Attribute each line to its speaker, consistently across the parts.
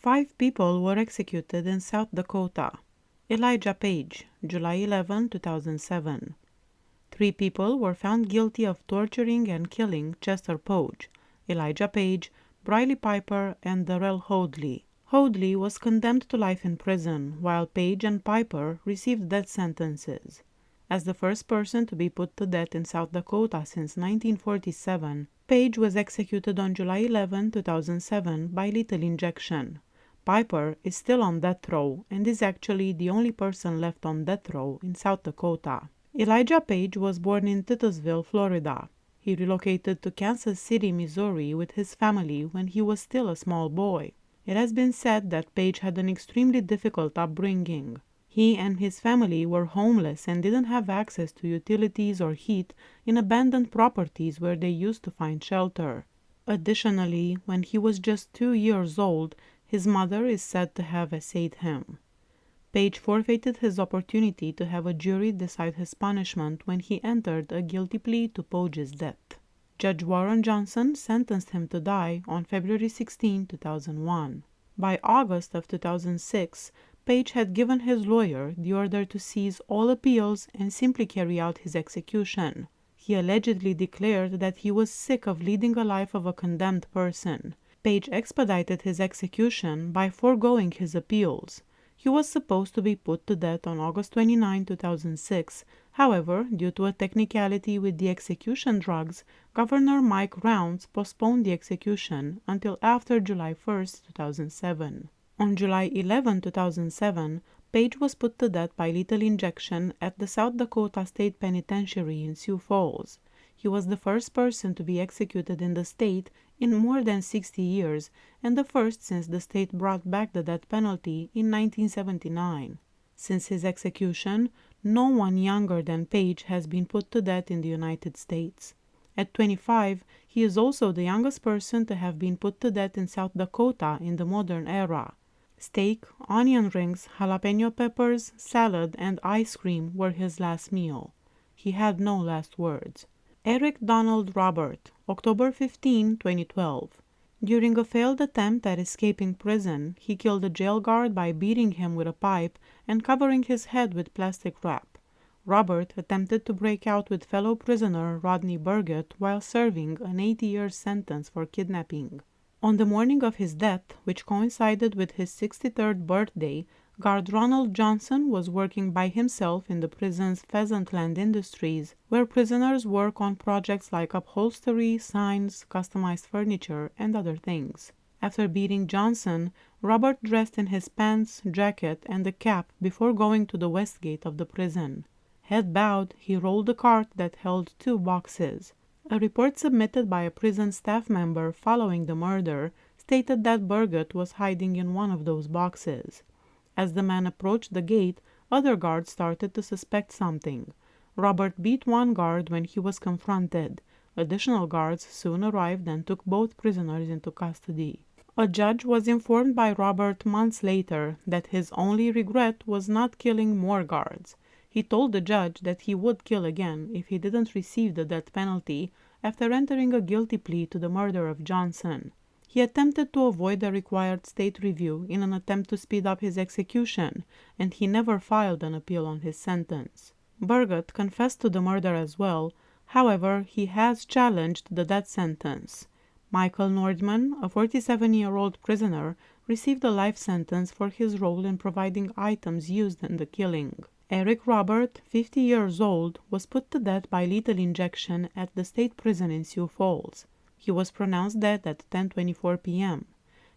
Speaker 1: 5 people were executed in South Dakota. Elijah Paige, July 11, 2007. 3 people were found guilty of torturing and killing Chester Paige, Elijah Paige, Briley Piper, and Darrell Hoadley. Hoadley was condemned to life in prison, while Paige and Piper received death sentences. As the first person to be put to death in South Dakota since 1947, Paige was executed on July 11, 2007 by lethal injection. Piper is still on death row and is actually the only person left on death row in South Dakota. Elijah Paige was born in Titusville, Florida. He relocated to Kansas City, Missouri with his family when he was still a small boy. It has been said that Paige had an extremely difficult upbringing. He and his family were homeless and didn't have access to utilities or heat in abandoned properties where they used to find shelter. Additionally, when he was just 2 years old, his mother is said to have essayed him. Paige forfeited his opportunity to have a jury decide his punishment when he entered a guilty plea to Paige's death. Judge Warren Johnson sentenced him to die on February 16, 2001. By August of 2006, Paige had given his lawyer the order to cease all appeals and simply carry out his execution. He allegedly declared that he was sick of leading a life of a condemned person. Paige expedited his execution by foregoing his appeals. He was supposed to be put to death on August 29, 2006. However, due to a technicality with the execution drugs, Governor Mike Rounds postponed the execution until after July 1, 2007. On July 11, 2007, Paige was put to death by lethal injection at the South Dakota State Penitentiary in Sioux Falls. He was the first person to be executed in the state in more than 60 years, and the first since the state brought back the death penalty in 1979. Since his execution, no one younger than Paige has been put to death in the United States. At 25, he is also the youngest person to have been put to death in South Dakota in the modern era. Steak, onion rings, jalapeno peppers, salad, and ice cream were his last meal. He had no last words. Eric Donald Robert, October 15, 2012. During a failed attempt at escaping prison, he killed a jail guard by beating him with a pipe and covering his head with plastic wrap. Robert attempted to break out with fellow prisoner Rodney Berget while serving an 80-year sentence for kidnapping. On the morning of his death, which coincided with his 63rd birthday, Guard Ronald Johnson was working by himself in the prison's Pheasantland Industries, where prisoners work on projects like upholstery, signs, customized furniture, and other things. After beating Johnson, Robert dressed in his pants, jacket, and a cap before going to the west gate of the prison. Head bowed, he rolled a cart that held 2 boxes. A report submitted by a prison staff member following the murder stated that Berget was hiding in one of those boxes. As the man approached the gate, other guards started to suspect something. Robert beat one guard when he was confronted. Additional guards soon arrived and took both prisoners into custody. A judge was informed by Robert months later that his only regret was not killing more guards. He told the judge that he would kill again if he didn't receive the death penalty after entering a guilty plea to the murder of Johnson. He attempted to avoid the required state review in an attempt to speed up his execution, and he never filed an appeal on his sentence. Berget confessed to the murder as well. However, he has challenged the death sentence. Michael Nordman, a 47-year-old prisoner, received a life sentence for his role in providing items used in the killing. Eric Robert, 50 years old, was put to death by lethal injection at the state prison in Sioux Falls. He was pronounced dead at 10:24 p.m.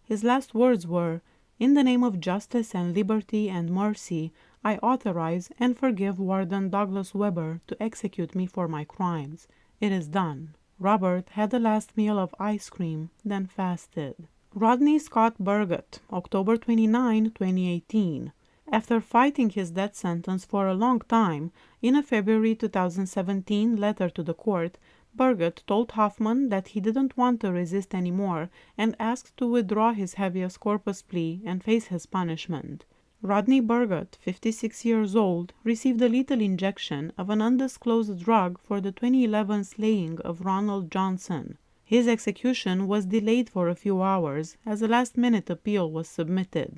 Speaker 1: His last words were, "In the name of justice and liberty and mercy, I authorize and forgive Warden Douglas Weber to execute me for my crimes. It is done." Robert had a last meal of ice cream, then fasted. Rodney Scott Berget, October 29, 2018. After fighting his death sentence for a long time, in a February 2017 letter to the court, Berget told Hoffman that he didn't want to resist anymore and asked to withdraw his habeas corpus plea and face his punishment. Rodney Berget, 56 years old, received a lethal injection of an undisclosed drug for the 2011 slaying of Ronald Johnson. His execution was delayed for a few hours as a last-minute appeal was submitted.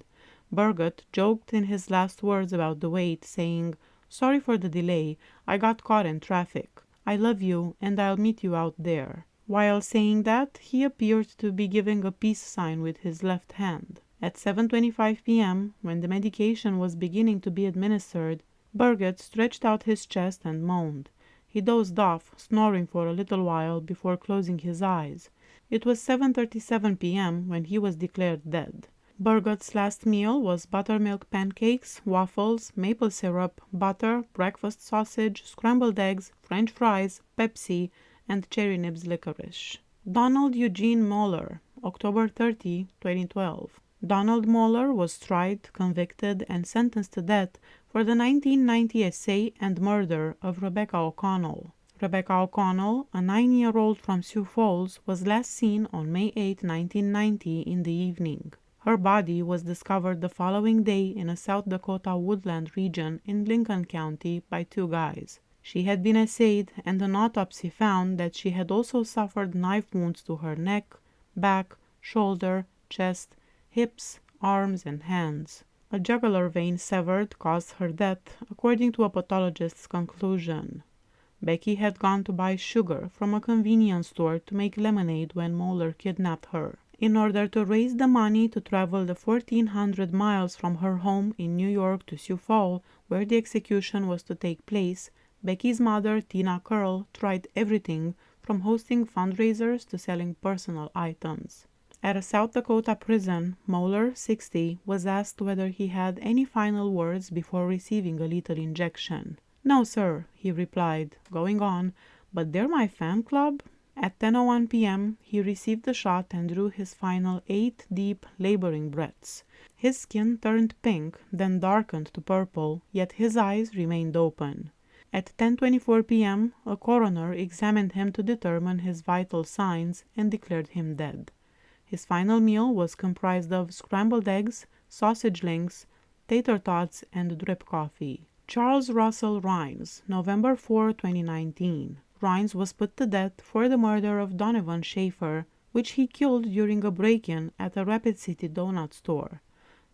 Speaker 1: Berget joked in his last words about the wait, saying, "Sorry for the delay. I got caught in traffic. I love you, and I'll meet you out there." While saying that, he appeared to be giving a peace sign with his left hand. At 7:25 p.m., when the medication was beginning to be administered, Berget stretched out his chest and moaned. He dozed off, snoring for a little while before closing his eyes. It was 7:37 p.m. when he was declared dead. Berget's last meal was buttermilk pancakes, waffles, maple syrup, butter, breakfast sausage, scrambled eggs, French fries, Pepsi, and cherry nibs licorice. Donald Eugene Mher, October 30, 2012. Donald Mher was tried, convicted, and sentenced to death for the 1990 essay and murder of Rebecca O'Connell. Rebecca O'Connell, a 9-year-old from Sioux Falls, was last seen on May 8, 1990 in the evening. Her body was discovered the following day in a South Dakota woodland region in Lincoln County by 2 guys. She had been assayed, and an autopsy found that she had also suffered knife wounds to her neck, back, shoulder, chest, hips, arms, and hands. A jugular vein severed caused her death, according to a pathologist's conclusion. Becky had gone to buy sugar from a convenience store to make lemonade when Mher kidnapped her. In order to raise the money to travel the 1,400 miles from her home in New York to Sioux Falls, where the execution was to take place, Becky's mother, Tina Curl, tried everything from hosting fundraisers to selling personal items. At a South Dakota prison, Mher, 60, was asked whether he had any final words before receiving a lethal injection. "No, sir," he replied, going on, "but they're my fan club?" At 10:01 p.m., he received the shot and drew his final 8 deep, laboring breaths. His skin turned pink, then darkened to purple, yet his eyes remained open. At 10:24 p.m., a coroner examined him to determine his vital signs and declared him dead. His final meal was comprised of scrambled eggs, sausage links, tater tots, and drip coffee. Charles Russell Ryes, November 4, 2019. Ryes was put to death for the murder of Donovan Schaefer, which he killed during a break-in at a Rapid City donut store.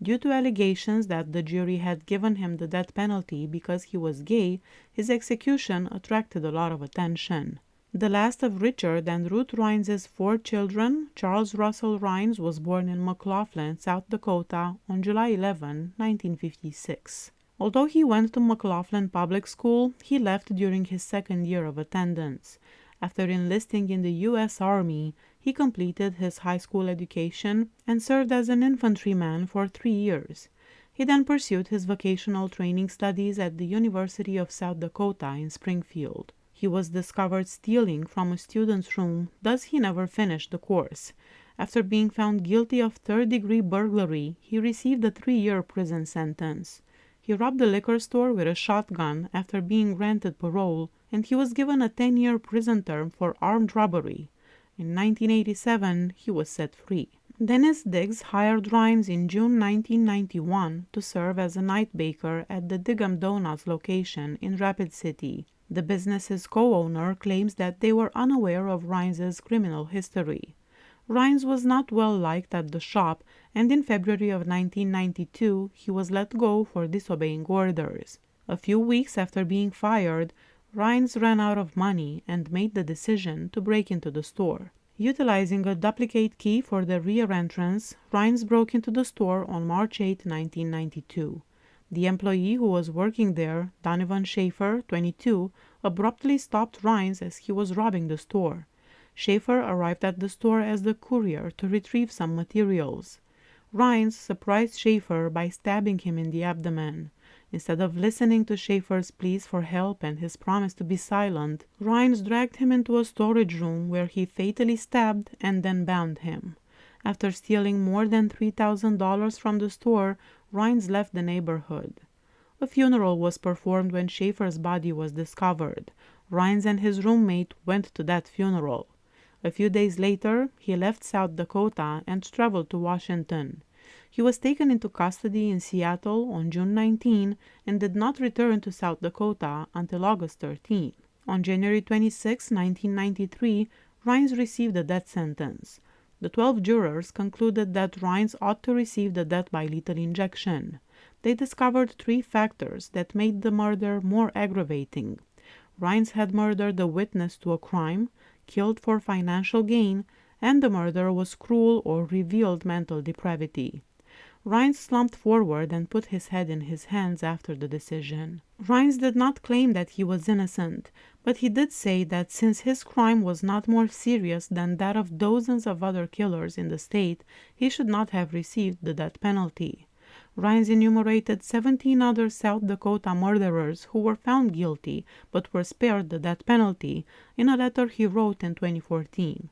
Speaker 1: Due to allegations that the jury had given him the death penalty because he was gay, his execution attracted a lot of attention. The last of Richard and Ruth Ryes' 4 children, Charles Russell Ryes was born in McLaughlin, South Dakota, on July 11, 1956. Although he went to McLaughlin Public School, he left during his 2nd year of attendance. After enlisting in the U.S. Army, he completed his high school education and served as an infantryman for 3 years. He then pursued his vocational training studies at the University of South Dakota in Springfield. He was discovered stealing from a student's room, thus he never finished the course. After being found guilty of 3rd-degree burglary, he received a 3-year prison sentence. He robbed a liquor store with a shotgun after being granted parole, and he was given a 10-year prison term for armed robbery. In 1987, he was set free. Dennis Diggs hired Ryes in June 1991 to serve as a night baker at the Diggum Donuts location in Rapid City. The business's co-owner claims that they were unaware of Ryes' criminal history. Ryes was not well liked at the shop, and in February of 1992, he was let go for disobeying orders. A few weeks after being fired, Ryes ran out of money and made the decision to break into the store. Utilizing a duplicate key for the rear entrance, Ryes broke into the store on March 8, 1992. The employee who was working there, Donovan Schaefer, 22, abruptly stopped Ryes as he was robbing the store. Schaefer arrived at the store as the courier to retrieve some materials. Ryes surprised Schaefer by stabbing him in the abdomen. Instead of listening to Schaefer's pleas for help and his promise to be silent, Ryes dragged him into a storage room where he fatally stabbed and then bound him. After stealing more than $3,000 from the store, Ryes left the neighborhood. A funeral was performed when Schaefer's body was discovered. Ryes and his roommate went to that funeral. A few days later, he left South Dakota and traveled to Washington. He was taken into custody in Seattle on June 19 and did not return to South Dakota until August 13. On January 26, 1993, Ryes received a death sentence. The 12 jurors concluded that Ryes ought to receive the death by lethal injection. They discovered 3 factors that made the murder more aggravating. Ryes had murdered a witness to a crime, killed for financial gain, and the murder was cruel or revealed mental depravity. Ryes slumped forward and put his head in his hands after the decision. Ryes did not claim that he was innocent, but he did say that since his crime was not more serious than that of dozens of other killers in the state, he should not have received the death penalty. Ryes enumerated 17 other South Dakota murderers who were found guilty but were spared the death penalty in a letter he wrote in 2014.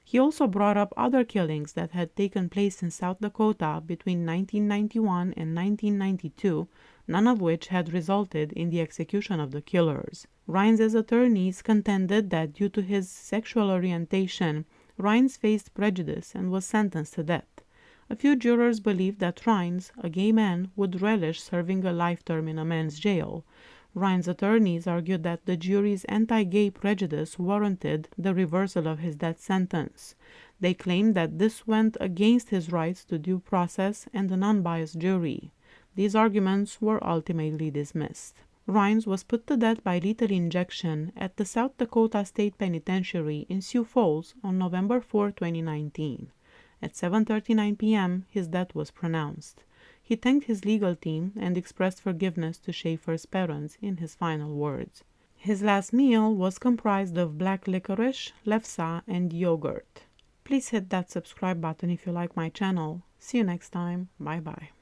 Speaker 1: He also brought up other killings that had taken place in South Dakota between 1991 and 1992, none of which had resulted in the execution of the killers. Ryes' attorneys contended that due to his sexual orientation, Ryes faced prejudice and was sentenced to death. A few jurors believed that Ryes, a gay man, would relish serving a life term in a men's jail. Ryes' attorneys argued that the jury's anti-gay prejudice warranted the reversal of his death sentence. They claimed that this went against his rights to due process and an unbiased jury. These arguments were ultimately dismissed. Ryes was put to death by lethal injection at the South Dakota State Penitentiary in Sioux Falls on November 4, 2019. At 7:39 p.m., his death was pronounced. He thanked his legal team and expressed forgiveness to Schaefer's parents in his final words. His last meal was comprised of black licorice, lefse, and yogurt. Please hit that subscribe button if you like my channel. See you next time. Bye bye.